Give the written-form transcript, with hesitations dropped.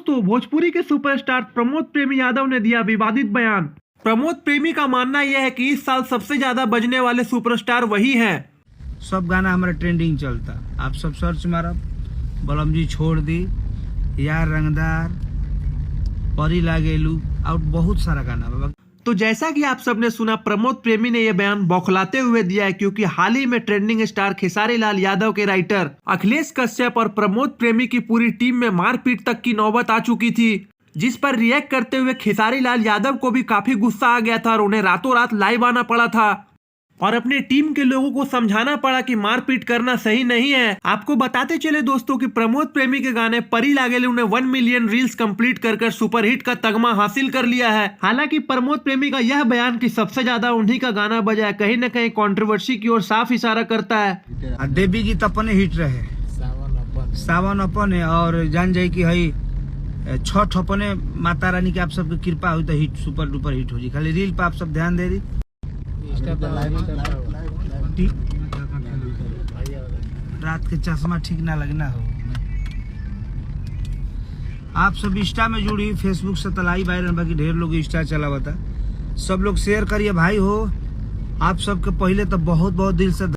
दोस्तों, भोजपुरी के सुपरस्टार प्रमोद प्रेमी यादव ने दिया विवादित बयान। प्रमोद प्रेमी का मानना यह है कि इस साल सबसे ज्यादा बजने वाले सुपरस्टार वही हैं। सब गाना हमारा ट्रेंडिंग चलता, आप सब सर्च मारब, बलम जी छोड़ दी, यार रंगदार, परी लागेलू और बहुत सारा गाना बाबा। तो जैसा कि आप सबने सुना, प्रमोद प्रेमी ने यह बयान बौखलाते हुए दिया है, क्योंकि हाल ही में ट्रेंडिंग स्टार खेसारी लाल यादव के राइटर अखिलेश कश्यप और प्रमोद प्रेमी की पूरी टीम में मारपीट तक की नौबत आ चुकी थी, जिस पर रिएक्ट करते हुए खेसारी लाल यादव को भी काफी गुस्सा आ गया था और उन्हें रातों रात लाइव आना पड़ा था और अपनी टीम के लोगों को समझाना पड़ा कि मारपीट करना सही नहीं है। आपको बताते चले दोस्तों कि प्रमोद प्रेमी के गाने परी लागेलू ने 1 मिलियन रील्स कंप्लीट कर सुपरहिट का तगमा हासिल कर लिया है। हालांकि प्रमोद प्रेमी का यह बयान कि सबसे ज्यादा उन्हीं का गाना बजा है, कहीं न कहीं कंट्रोवर्सी की ओर साफ इशारा करता है। देवी गीत अपने हिट रहे, सावन अपने, और जान जाए कि हई छठ अपने माता रानी के आप सबके कृपा हुई तो हिट सुपर डुपर हिट हो जी। खाली रील पर आप सब ध्यान दे दी। रात के चश्मा ठीक ना लगना हो। आप सब इंस्टा में जुड़ी, फेसबुक से तलाई वायरल, बाकी ढेर लोग इंस्टा चला बता, सब लोग शेयर करिए भाई हो। आप सबके पहले तो बहुत बहुत दिल से